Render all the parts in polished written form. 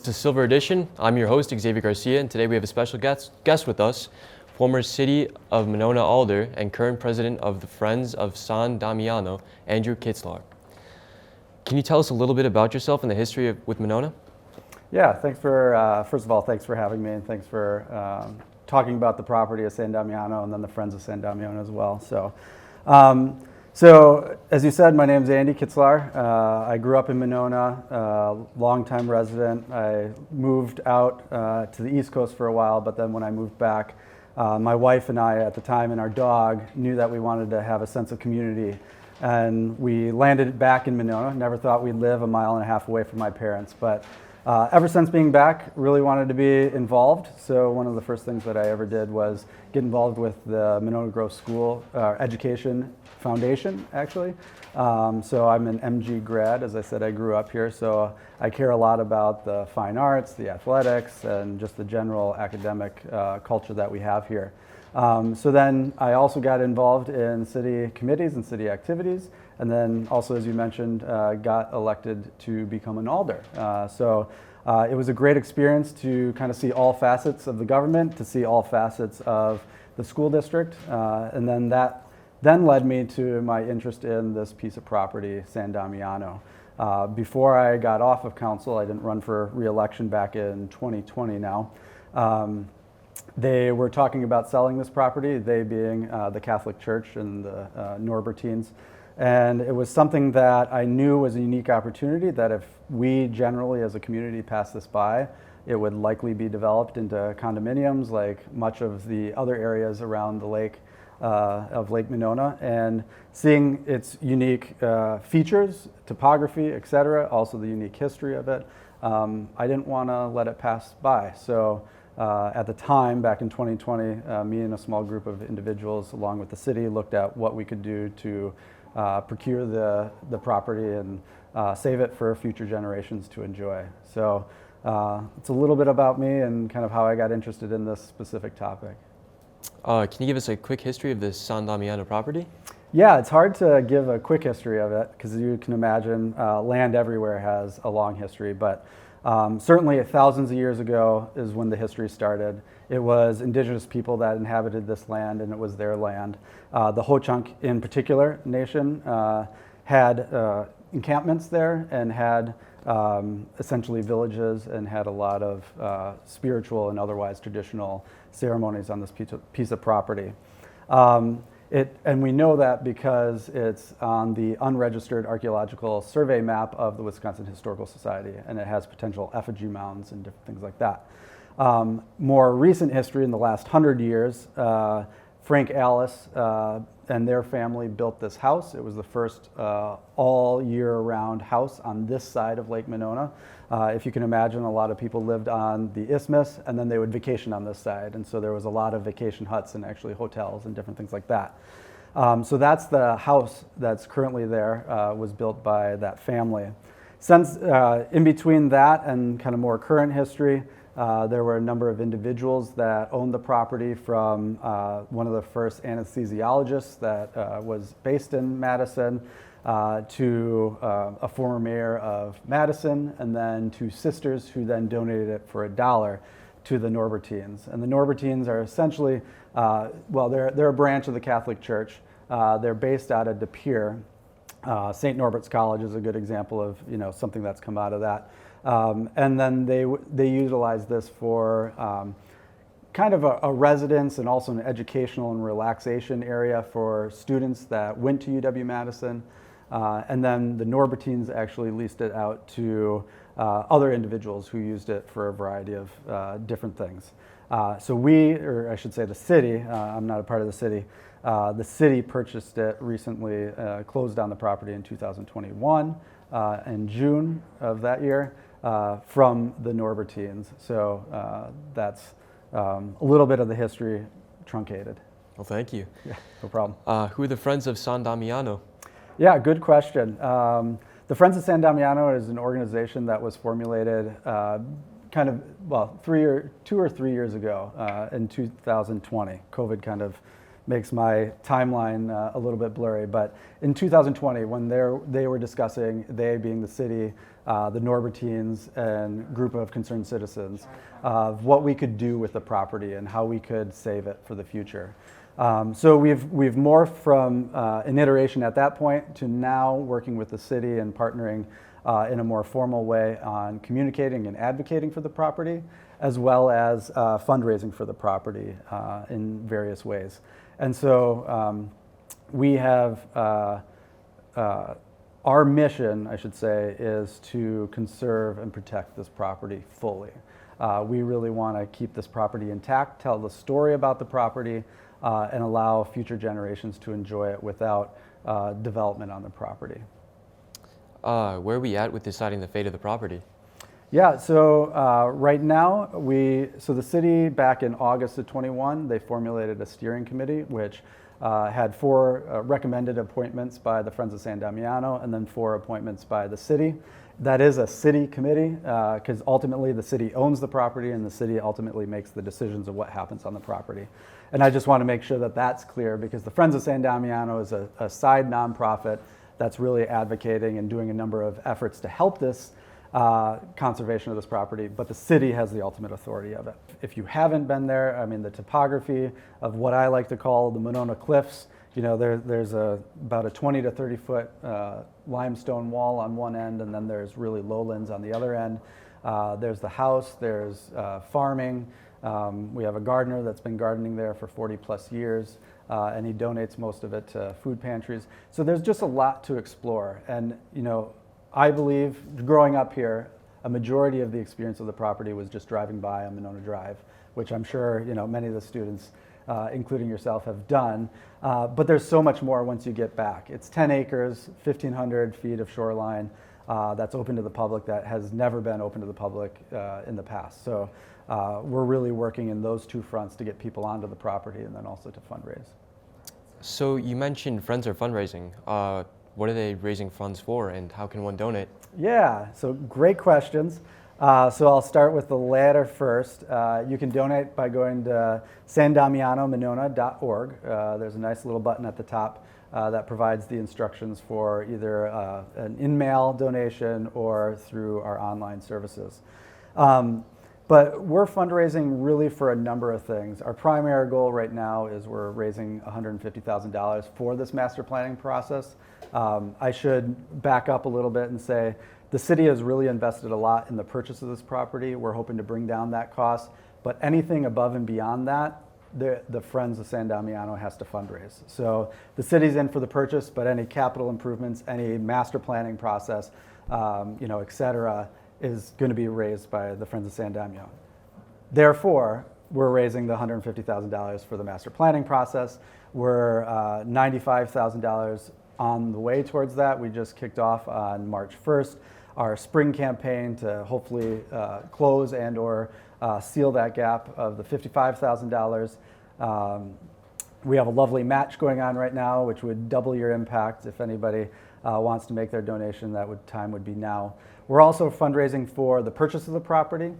to Silver Edition. I'm your host, Xavier Garcia, and today we have a special guest with us, former City of Monona Alder and current president of the Friends of San Damiano, Andrew Kitzlar. Can you tell us a little bit about yourself and the history with Monona? Yeah, thanks for, first of all, thanks for having me, and thanks for talking about the property of San Damiano and then the Friends of San Damiano as well. So as you said, my name is Andy Kitzlar. I grew up in Monona, longtime resident. I moved out to the East Coast for a while, but then when I moved back, my wife and I at the time and our dog knew that we wanted to have a sense of community. And we landed back in Monona. Never thought we'd live a mile and a half away from my parents, but ever since being back, really wanted to be involved. So one of the first things that I ever did was get involved with the Monona Grove School Education Foundation, actually. So I'm an MG grad. As I said, I grew up here, so I care a lot about the fine arts, the athletics, and just the general academic culture that we have here. So then I also got involved in city committees and city activities, and then also, as you mentioned, got elected to become an alder. It was a great experience to kind of see all facets of the government, to see all facets of the school district, and then that led me to my interest in this piece of property, San Damiano. Before I got off of council, I didn't run for re-election back in 2020 now. They were talking about selling this property, they being the Catholic Church and the Norbertines. And it was something that I knew was a unique opportunity, that if we generally as a community pass this by, it would likely be developed into condominiums like much of the other areas around the lake of Lake Monona. And seeing its unique features, topography, et cetera, also the unique history of it, I didn't want to let it pass by. So at the time, back in 2020, me and a small group of individuals along with the city looked at what we could do to procure the property and save it for future generations to enjoy. So it's a little bit about me and kind of how I got interested in this specific topic. Can you give us a quick history of the San Damiano property? Yeah, it's hard to give a quick history of it because you can imagine land everywhere has a long history, but certainly thousands of years ago is when the history started. It was indigenous people that inhabited this land, and it was their land. The Ho-Chunk in particular nation had encampments there and had essentially villages and had a lot of spiritual and otherwise traditional ceremonies on this piece of property. And we know that because it's on the unregistered archaeological survey map of the Wisconsin Historical Society, and it has potential effigy mounds and different things like that. More recent history in the last 100 years, Frank Alice and their family built this house. It was the first all year round house on this side of Lake Monona. If you can imagine, a lot of people lived on the isthmus and then they would vacation on this side. And so there was a lot of vacation huts and actually hotels and different things like that. So that's the house that's currently there, was built by that family. Since in between that and kind of more current history, there were a number of individuals that owned the property, from one of the first anesthesiologists that was based in Madison, to a former mayor of Madison, and then two sisters who then donated it for $1 to the Norbertines. And the Norbertines are essentially, they're a branch of the Catholic Church. They're based out of De Pere. St. Norbert's College is a good example of something that's come out of that. And then they utilize this for kind of a residence and also an educational and relaxation area for students that went to UW-Madison. And then the Norbertines actually leased it out to other individuals who used it for a variety of different things. So we, or I should say the city, I'm not a part of the city purchased it recently, closed on the property in 2021, in June of that year, from the Norbertines. So that's a little bit of the history truncated. Well, thank you. Yeah, no problem. Who are the Friends of San Damiano? Yeah, good question. The Friends of San Damiano is an organization that was formulated kind of, 2 or 3 years ago, in 2020. COVID kind of makes my timeline a little bit blurry. But in 2020, when they were discussing, they being the city, the Norbertines and group of concerned citizens, of what we could do with the property and how we could save it for the future. So we've morphed from an iteration at that point to now working with the city and partnering in a more formal way on communicating and advocating for the property, as well as fundraising for the property in various ways. And so we have, our mission, I should say, is to conserve and protect this property fully. We really want to keep this property intact, tell the story about the property, and allow future generations to enjoy it without development on the property. Where are we at with deciding the fate of the property? Yeah, so right now, so the city back in August of 21, they formulated a steering committee, which had 4 recommended appointments by the Friends of San Damiano and then 4 appointments by the city. That is a city committee because ultimately the city owns the property and the city ultimately makes the decisions of what happens on the property. And I just want to make sure that that's clear because the Friends of San Damiano is a side nonprofit that's really advocating and doing a number of efforts to help this conservation of this property, but the city has the ultimate authority of it. If you haven't been there, I mean, the topography of what I like to call the Monona Cliffs, you know, there's about a 20 to 30 foot limestone wall on one end, and then there's really lowlands on the other end. There's the house, there's farming. We have a gardener that's been gardening there for 40 plus years, and he donates most of it to food pantries. So there's just a lot to explore. And, you know, I believe growing up here, a majority of the experience of the property was just driving by on Monona Drive, which I'm sure, you know, many of the students, including yourself, have done. But there's so much more once you get back. It's 10 acres, 1,500 feet of shoreline that's open to the public that has never been open to the public in the past. So we're really working in those 2 fronts to get people onto the property and then also to fundraise. So you mentioned Friends are fundraising. What are they raising funds for and how can one donate? Yeah, so great questions. So I'll start with the latter first. You can donate by going to sandamianomonona.org. There's a nice little button at the top that provides the instructions for either an in-mail donation or through our online services. But we're fundraising really for a number of things. Our primary goal right now is we're raising $150,000 for this master planning process. I should back up a little bit and say the city has really invested a lot in the purchase of this property. We're hoping to bring down that cost, but anything above and beyond that, the Friends of San Damiano has to fundraise. So the city's in for the purchase, but any capital improvements, any master planning process, you know, et cetera, is going to be raised by the Friends of San Damiano. Therefore, we're raising the $150,000 for the master planning process. We're $95,000 on the way towards that. We just kicked off on March 1st our spring campaign to hopefully close and or seal that gap of the $55,000. We have a lovely match going on right now, which would double your impact. If anybody wants to make their donation, time would be now. We're also fundraising for the purchase of the property.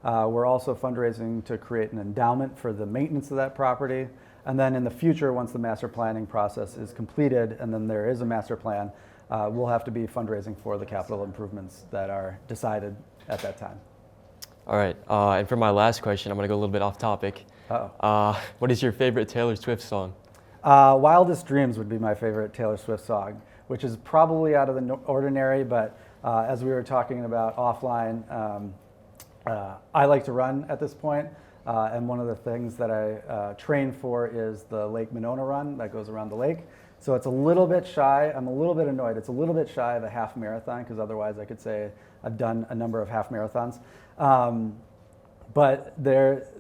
We're also fundraising to create an endowment for the maintenance of that property. And then in the future, once the master planning process is completed and then there is a master plan, we'll have to be fundraising for the capital improvements that are decided at that time. All right, and for my last question, I'm gonna go a little bit off topic. What is your favorite Taylor Swift song? Wildest Dreams would be my favorite Taylor Swift song, which is probably out of the ordinary, but as we were talking about offline, I like to run at this point, and one of the things that I train for is the Lake Monona run that goes around the lake. So it's a little bit shy. I'm a little bit annoyed. It's a little bit shy of a half marathon because otherwise I could say I've done a number of half marathons. But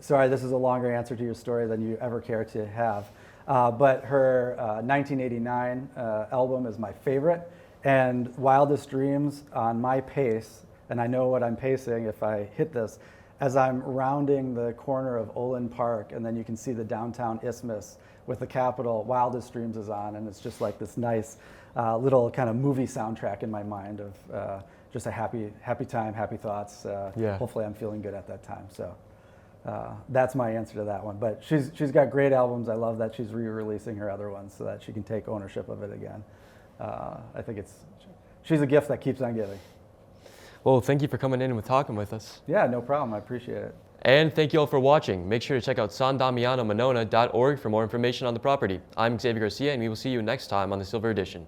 sorry, this is a longer answer to your story than you ever care to have. But her 1989 album is my favorite. And Wildest Dreams on my pace, and I know what I'm pacing if I hit this, as I'm rounding the corner of Olin Park, and then you can see the downtown isthmus with the Capitol, Wildest Dreams is on, and it's just like this nice little kind of movie soundtrack in my mind of just a happy time, happy thoughts. Yeah. Hopefully I'm feeling good at that time. So That's my answer to that one. But she's got great albums. I love that she's re-releasing her other ones so that she can take ownership of it again. I think she's a gift that keeps on giving. Well, thank you for coming in and talking with us. Yeah, no problem. I appreciate it. And thank you all for watching. Make sure to check out sandamianomonona.org for more information on the property. I'm Xavier Garcia, and we will see you next time on the Silver Edition.